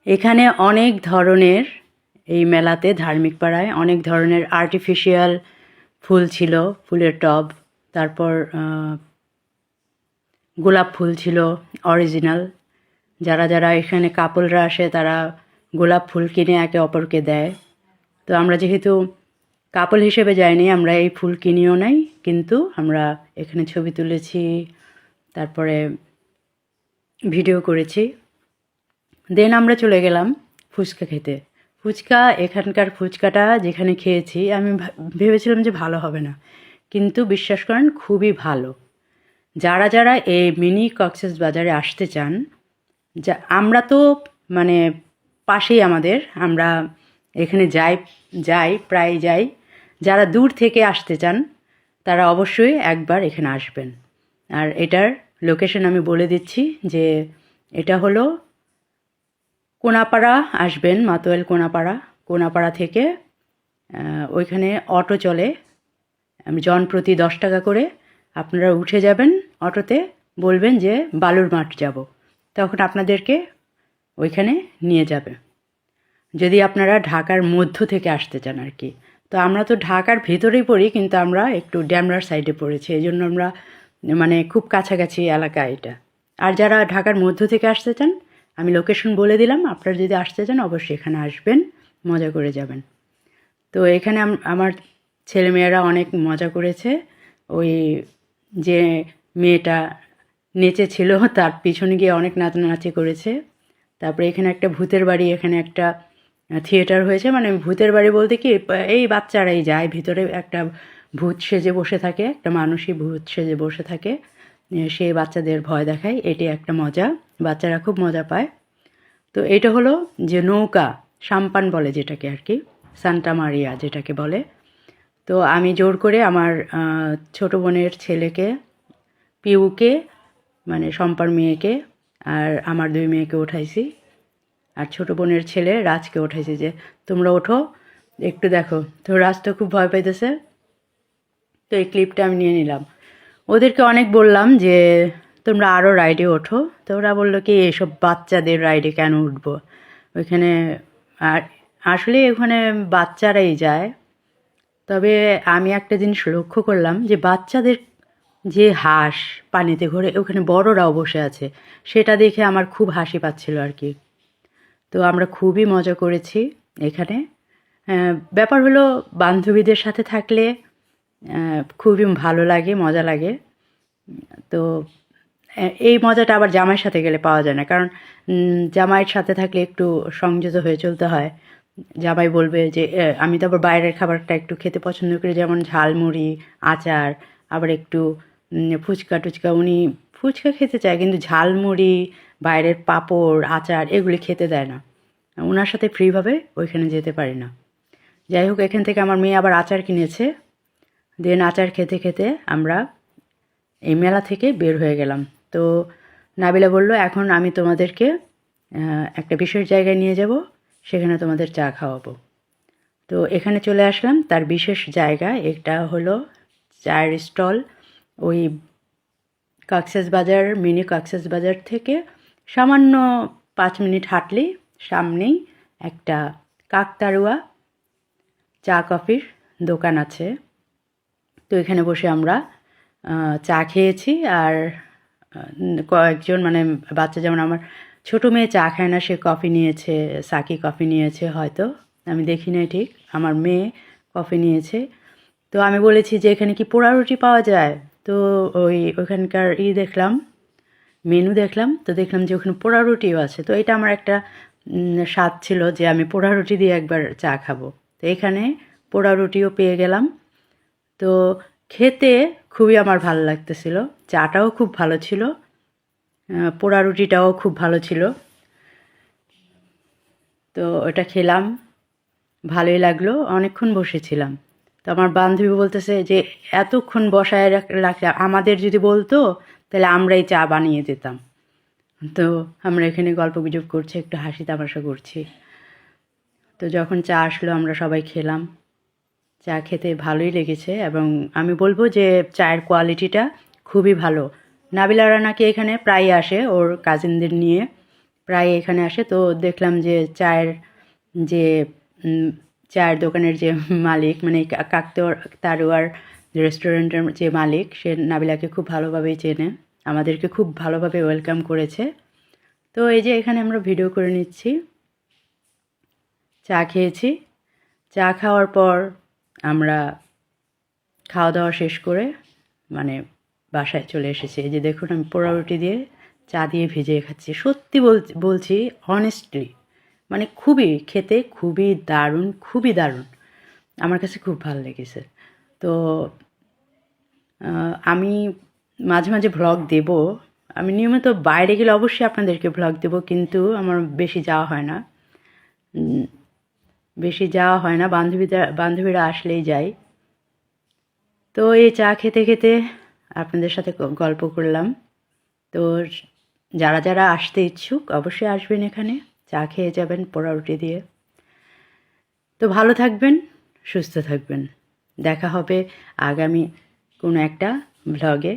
এখানে অনেক ধরনের এই মেলাতে ধার্মিক পাড়ায় অনেক ধরনের আর্টিফিশিয়াল ফুল ছিল, ফুলের টব। তারপর গোলাপ ফুল ছিল অরিজিনাল। যারা যারা এখানে কাপলরা আসে তারা গোলাপ ফুল কিনে একে অপরকে দেয়। তো আমরা যেহেতু কাপল হিসেবে যাইনি, আমরা এই ফুল কিনিও নাই, কিন্তু আমরা এখানে ছবি তুলেছি, তারপরে ভিডিও করেছি। দেন আমরা চলে গেলাম ফুচকা খেতে। ফুচকা, এখানকার ফুচকাটা যেখানে খেয়েছি আমি ভেবেছিলাম যে ভালো হবে না, কিন্তু বিশ্বাস করেন খুবই ভালো। যারা যারা এই মিনি কক্সবাজারে আসতে চান, যা আমরা তো মানে পাশেই আমাদের, আমরা এখানে যাই প্রায় যাই। যারা দূর থেকে আসতে চান তারা অবশ্যই একবার এখানে আসবেন। আর এটার লোকেশন আমি বলে দিচ্ছি যে এটা হলো কোনাপাড়া। আসবেন মাতোয়াল কোনাপাড়া থেকে ওইখানে অটো চলে, জনপ্রতি 10 টাকা করে। আপনারা উঠে যাবেন অটোতে, বলবেন যে বালুর মাঠ যাব, তখন আপনাদেরকে ওইখানে নিয়ে যাবে। যদি আপনারা ঢাকার মধ্য থেকে আসতে চান আর কি। তো আমরা তো ঢাকার ভেতরেই পড়ি, কিন্তু আমরা একটু ড্যামরার সাইডে পড়েছি, এই জন্য আমরা মানে খুব কাছাকাছি এলাকা এটা। আর যারা ঢাকার মধ্য থেকে আসতে চান, আমি লোকেশন বলে দিলাম, আপনারা যদি আসতে চান অবশ্যই এখানে আসবেন, মজা করে যাবেন। তো এখানে আমার ছেলেমেয়েরা অনেক মজা করেছে। ওই যে মেয়েটা নেচেছিল তার পিছনে গিয়ে অনেক নাচানাচি করেছে। তারপরে এখানে একটা ভূতের বাড়ি, এখানে একটা থিয়েটার হয়েছে। মানে ভূতের বাড়ি বলতে কি, এই বাচ্চারাই যায় ভিতরে, একটা ভূত সেজে বসে থাকে, একটা মানুষই ভূত সেজে বসে থাকে, সেই বাচ্চাদের ভয় দেখায়। এটি একটা মজা, বাচ্চারা খুব মজা পায়। তো এটা হলো যে নৌকা, সাম্পান বলে যেটাকে আর কি, সান্টা মারিয়া যেটাকে বলে। তো আমি জোর করে আমার ছোটো বোনের ছেলেকে, পিউকে, মানে শম্পার মেয়েকে, আর আমার 2 মেয়েকে উঠাইছি, আর ছোটো বোনের ছেলে রাজকে উঠাইছি যে তোমরা ওঠো একটু দেখো। তো রাজ তো খুব ভয় পাইতেছে, তো এই ক্লিপটা আমি নিয়ে নিলাম। ওদেরকে অনেক বললাম যে তোমরা আরও রাইডে ওঠো, তো ওরা বললো কি এসব বাচ্চাদের রাইডে কেন উঠবো ওইখানে। আর আসলে ওখানে বাচ্চারাই যায়। তবে আমি একটা জিনিস লক্ষ্য করলাম যে বাচ্চাদের যে হাঁস পানিতে ঘোরে, ওখানে বড়রাও বসে আছে, সেটা দেখে আমার খুব হাসি পাচ্ছিল আর কি। তো আমরা খুবই মজা করেছি এখানে। ব্যাপার হলো বান্ধবীদের সাথে থাকলে খুবই ভালো লাগে, মজা লাগে। তো এই মজাটা আবার জামাইয়ের সাথে গেলে পাওয়া যায় না, কারণ জামাইয়ের সাথে থাকলে একটু সংযত হয়ে চলতে হয়। জামাই বলবে যে আমি তো আবার বাইরের খাবারটা একটু খেতে পছন্দ করি, যেমন ঝালমুড়ি, আচার, আবার একটু ফুচকা টুচকা। উনি ফুচকা খেতে চায়, কিন্তু ঝালমুড়ি, বাইরের পাঁপড়, আচার এগুলি খেতে দেয় না। ওনার সাথে ফ্রিভাবে ওইখানে যেতে পারি না। যাই হোক, এখান থেকে আমার মেয়ে আবার আচার কিনেছে। দেন আচার খেতে খেতে আমরা এই মেলা থেকে বের হয়ে গেলাম। তো নাবিলা বলল এখন আমি তোমাদেরকে একটা বিশেষ জায়গায় নিয়ে যাব, সেখানে তোমাদের চা খাওয়াবো। তো এখানে চলে আসলাম তার বিশেষ জায়গা। এটা হলো চায়ের স্টল। ওই কক্সবাজার, মিনি কক্সবাজার থেকে সামান্য 5 মিনিট হাঁটলেই সামনেই একটা কাকতাড়ুয়া চা কফির দোকান আছে। তো এখানে বসে আমরা চা খেয়েছি। আর কয়েকজন মানে বাচ্চা, যেমন আমার ছোটো মেয়ে চা খায় না, সে কফি নিয়েছে, সাকি কফি নিয়েছে হয়তো, আমি দেখি নাই ঠিক। আমার মেয়ে কফি নিয়েছে। তো আমি বলেছি যে এখানে কি পোড়া রুটি পাওয়া যায়। তো ওইখানকার দেখলাম, মেনু দেখলাম, তো দেখলাম যে ওখানে পোড়া রুটিও আছে। তো এটা আমার একটা স্বাদ ছিল যে আমি পোড়া রুটি দিয়ে একবার চা খাবো। তো এখানে পোড়া রুটিও পেয়ে গেলাম। তো খেতে খুবই আমার ভালো লাগতেছিল, চাটাও খুব ভালো ছিল, পোড়া রুটিটাও খুব ভালো ছিল। তো ওটা খেলাম, ভালোই লাগলো, অনেকক্ষণ বসেছিলাম। তো আমার বান্ধবী বলতেছে যে এতক্ষণ বসায় রাখলে, আমাদের যদি বলতো তাহলে আমরাই চা বানিয়ে দিতাম। তো আমরা এখানে গল্পগুজব করছি, একটু হাসি তামাশা করছি। তো যখন চা আসলো আমরা সবাই খেলাম। চা খেতে ভালোই লেগেছে, এবং আমি বলবো যে চায়ের কোয়ালিটিটা খুবই ভালো। নাবিলারা নাকি এখানে প্রায় আসে ওর কাজিনদের নিয়ে, প্রায় এখানে আসে। তো দেখলাম যে যে উম, চায়ের দোকানের যে মালিক, মানে তারোয়ার রেস্টুরেন্টের যে মালিক, সে নাবিলাকে খুব ভালোভাবেই চেনে, আমাদেরকে খুব ভালোভাবে ওয়েলকাম করেছে। তো এই যে এখানে আমরা ভিডিও করে নিচ্ছি। চা খেয়েছি। চা খাওয়ার পর আমরা খাওয়া দাওয়া শেষ করে মানে বাসায় চলে এসেছি। এই যে দেখুন, আমি পোড়া রুটি দিয়ে চা দিয়ে ভিজিয়ে খাচ্ছি। সত্যি বলছি অনেস্টলি, মানে খেতে খুবই দারুণ, খুবই দারুণ। আমার কাছে খুব ভালো লেগেছে। তো আমি মাঝে মাঝে ভ্লগ দেব। আমি নিয়মিত বাইরে গেলে অবশ্যই আপনাদেরকে ভ্লগ দেব, কিন্তু আমার বেশি যাওয়া হয় না। বান্ধবীরা আসলেই যাই। তো এই চা খেতে খেতে আপনাদের সাথে গল্প করলাম। তো যারা যারা আসতে ইচ্ছুক অবশ্যই আসবেন, এখানে চা খেয়ে যাবেন পোড়া রুটি দিয়ে। তো ভালো থাকবেন, সুস্থ থাকবেন। দেখা হবে আগামী কোনো একটা ভ্লগে।